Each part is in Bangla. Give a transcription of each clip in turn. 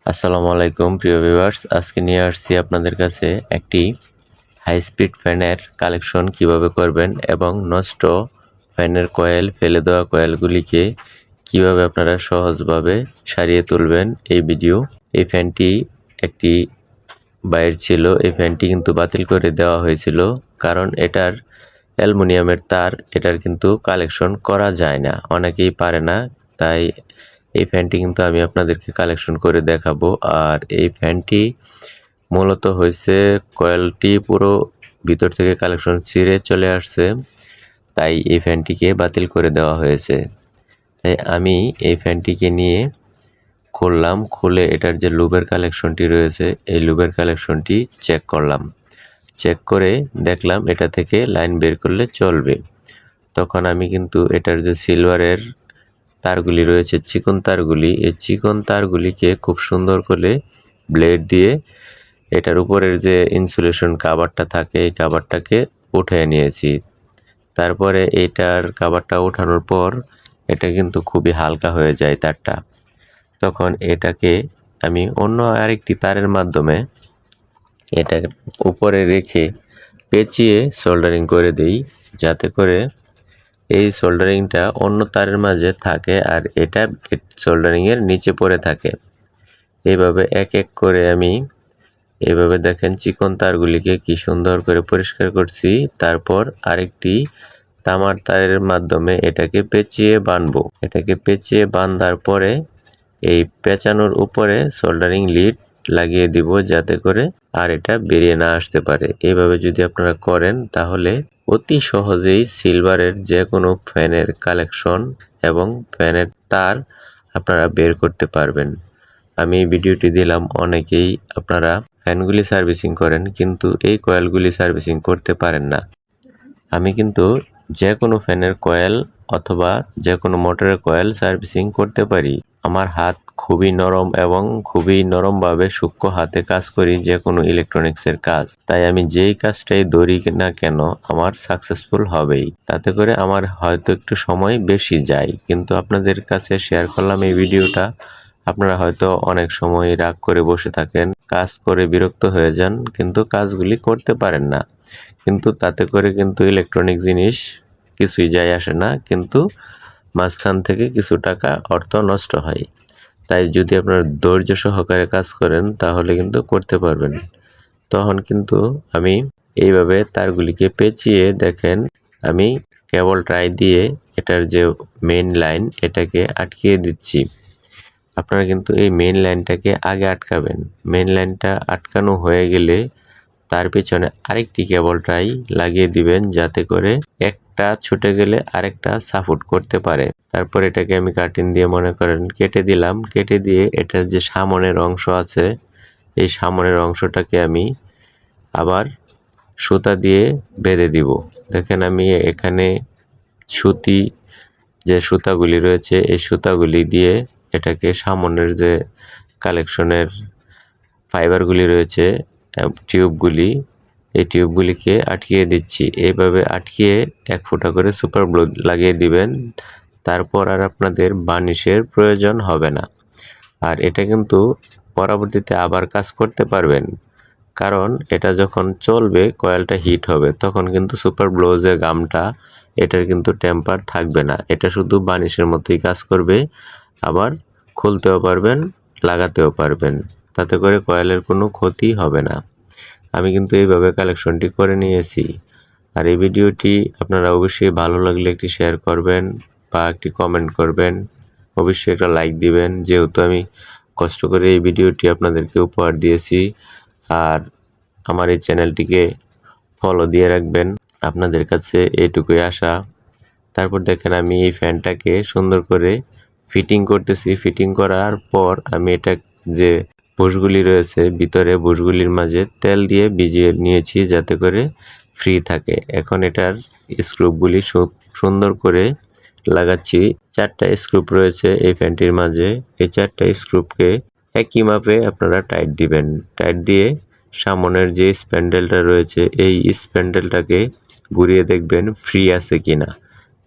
আসসালামু আলাইকুম প্রিয় ভিউয়ার্স, আজকে নিয়ে আসছি আপনাদের কাছে একটি হাই স্পিড ফ্যানের কালেকশন কিভাবে করবেন এবং নষ্ট ফ্যানের কয়েল, ফেলে দেওয়া কয়েলগুলিকে কিভাবে আপনারা সহজভাবে সারিয়ে তুলবেন এই ভিডিও। এই ফ্যানটি একটি বাইর ছিল, এই ফ্যানটি কিন্তু বাতিল করে দেওয়া হয়েছিল কারণ এটার অ্যালুমিনিয়ামের তার, এটার কিন্তু কালেকশন করা যায় না, অনেকেই পারে না। তাই এই ফ্যানটি কিন্তু আমি আপনাদেরকে কালেকশন করে দেখাবো। আর এই ফ্যানটি মূলত হয়েছে কয়েলটি পুরো ভিতর থেকে কালেকশন ছিঁড়ে চলে আসছে, তাই এই ফ্যানটিকে বাতিল করে দেওয়া হয়েছে। তাই আমি এই ফ্যানটিকে নিয়ে খুললাম, খুলে এটার যে লুবের কালেকশনটি রয়েছে এই লুবের কালেকশনটি চেক করলাম। চেক করে দেখলাম এটা থেকে লাইন বের করলে চলবে। তখন আমি কিন্তু এটার যে সিলভারের তারগুলি রয়েছে, চিকন তারগুলি, এই চিকন তারগুলিকে খুব সুন্দর করে ব্লেড দিয়ে এটার উপরের যে ইনসুলেশন কাভারটা থাকে এই কাভারটাকে উঠিয়ে নিয়েছি। তারপরে এটার কাভারটা ওঠানোর পর এটা কিন্তু খুবই হালকা হয়ে যায় তারটা। তখন এটাকে আমি অন্য আরেকটি তারের মাধ্যমে এটা উপরে রেখে পেঁচিয়ে সোল্ডারিং করে দিই, যাতে করে এই সোল্ডারিংটা অন্য তারের মাঝে থাকে আর এটা সোল্ডারিংয়ের নিচে পড়ে থাকে। এইভাবে এক এক করে আমি এইভাবে দেখেন চিকন তারগুলিকে কি সুন্দর করে পরিষ্কার করছি। তারপর আরেকটি তামার তারের মাধ্যমে এটাকে পেঁচিয়ে বাঁধবো। এটাকে পেঁচিয়ে বাঁধার পরে এই পেঁচানোর উপরে সোল্ডারিং লিড লাগিয়ে দিব, যাতে করে আর এটা বেরিয়ে না আসতে পারে। এইভাবে যদি আপনারা করেন তাহলে অতি সহজেই সিলভারের যে কোনো ফ্যানের কালেকশন এবং ফ্যানের তার আপনারা বের করতে পারবেন। আমি এই ভিডিওটি দিলাম, অনেকেই আপনারা ফ্যানগুলি সার্ভিসিং করেন কিন্তু এই কয়েলগুলি সার্ভিসিং করতে পারেন না। আমি কিন্তু যে কোনো ফ্যানের কয়েল অথবা যে কোনো মোটরের কয়েল সার্ভিসিং করতে পারি। আমার হাত খুবই নরম এবং খুবই নরমভাবে সূক্ষ্ম হাতে কাজ করি যে কোনো ইলেকট্রনিক্সের কাজ। তাই আমি যেই কাজটাই ধরি না কেন আমার সাকসেসফুল হবেই। তাতে করে আমার হয়তো একটু সময় বেশি যায়, কিন্তু আপনাদের কাছে শেয়ার করলাম এই ভিডিওটা। আপনারা হয়তো অনেক সময় রাগ করে বসে থাকেন, কাজ করে বিরক্ত হয়ে যান, কিন্তু কাজগুলি করতে পারেন না। কিন্তু তাতে করে কিন্তু ইলেকট্রনিক জিনিস কিছুই যায় আসে না, কিন্তু মাঝখান থেকে কিছু টাকা অর্থ নষ্ট হয়। তাই যদি আপনারা ধৈর্য সহকারে কাজ করেন তাহলে কিন্তু করতে পারবেন। তখন কিন্তু আমি এইভাবে তারগুলিকে পেঁচিয়ে দেখেন আমি কেবল ট্রাই দিয়ে এটার যে মেইন লাইন এটাকে আটকিয়ে দিচ্ছি। আপনারা কিন্তু এই মেইন লাইনটাকে আগে আটকাবেন। মেইন লাইনটা আটকানো হয়ে গেলে তার পেছনে আরেকটি কেবল টাই লাগিয়ে দিবেন, যাতে করে একটা ছুটে গেলে আরেকটা সাপোর্ট করতে পারে। তারপর এটাকে আমি কাটিং দিয়ে মনে করেন কেটে দিলাম। কেটে দিয়ে এটার যে সামনের অংশ আছে এই সামনের অংশটাকে আমি আবার সুতা দিয়ে বেঁধে দিব। দেখেন আমি এখানে সুতি যে সুতাগুলি রয়েছে এই সুতাগুলি দিয়ে এটাকে সামনের যে কালেকশনের ফাইবারগুলি রয়েছে, টিউবগুলি, এই টিউবগুলিকে আটকিয়ে দিচ্ছি। এইভাবে আটকিয়ে এক ফোঁটা করে সুপার গ্লু লাগিয়ে দিবেন। তারপর আর আপনাদের বার্নিশের প্রয়োজন হবে না। আর এটা কিন্তু পরবর্তীতে আবার কাজ করতে পারবেন, কারণ এটা যখন চলবে কয়েলটা হিট হবে তখন কিন্তু সুপার গ্লু যে গামটা এটার কিন্তু টেম্পার থাকবে না, এটা শুধু বার্নিশের মতোই কাজ করবে। আবার খুলতেও পারবেন, লাগাতেও পারবেন, তাতে করে কয়েলের কোনো ক্ষতি হবে না। আমি কিন্তু এইভাবে কালেকশনটি করে নিয়েছি। আর এই ভিডিওটি আপনারা অবশ্যই ভালো লাগলে একটি শেয়ার করবেন বা একটি কমেন্ট করবেন, অবশ্যই একটা লাইক দিবেন, যেহেতু আমি কষ্ট করে এই ভিডিওটি আপনাদেরকে উপহার দিয়েছি। আর আমার এই চ্যানেলটিকে ফলো দিয়ে রাখবেন, আপনাদের কাছে এইটুকুই আশা। তারপর দেখেন আমি এই ফ্যানটাকে সুন্দর করে ফিটিং করতেছি। ফিটিং করার পর আমি এটা যে বুশগুলি রয়েছে ভিতরে, বুশগুলির মাঝে তেল দিয়ে ভিজিয়ে নিয়েছি যাতে করে ফ্রি থাকে। এখন এটার স্ক্রুপগুলি সুন্দর করে লাগাচ্ছি। 4টা স্ক্রুপ রয়েছে এই ফ্যানটির মাঝে। এই 4টা স্ক্রুপকে একই মাপে আপনারা টাইট দিবেন। টাইট দিয়ে সামনের যে স্প্যান্ডেলটা রয়েছে এই স্প্যান্ডেলটাকে ঘুরিয়ে দেখবেন ফ্রি আছে কিনা।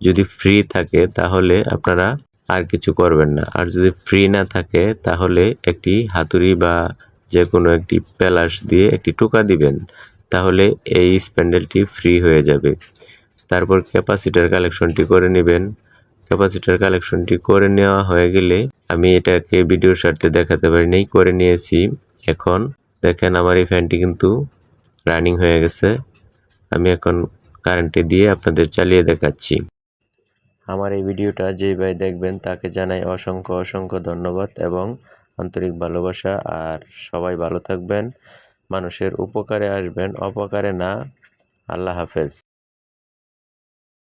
যদি ফ্রি থাকে তাহলে আপনারা আর কিছু করবেন না। আর যদি ফ্রি না থাকে তাহলে একটি হাতুড়ি বা যে কোনো একটি প্যালাস দিয়ে একটি টোকা দিবেন, তাহলে এই স্প্যান্ডেলটি ফ্রি হয়ে যাবে। তারপর ক্যাপাসিটার কালেকশনটি করে নেবেন। ক্যাপাসিটার কালেকশনটি করে নেওয়া হয়ে গেলে আমি এটাকে ভিডিওর স্বার্থে দেখাতে পারিনি, করে নিয়েছি। এখন দেখেন আমার এই ফ্যানটি কিন্তু রানিং হয়ে গেছে। আমি এখন কারেন্টে দিয়ে আপনাদের চালিয়ে দেখাচ্ছি। আমার এই ভিডিওটা যেই ভাই দেখবেন তাকে জানাই অসংখ্য অসংখ্য ধন্যবাদ এবং আন্তরিক ভালোবাসা। আর সবাই ভালো থাকবেন, মানুষের উপকারে আসবেন, অপকারে না। আল্লাহ হাফেজ।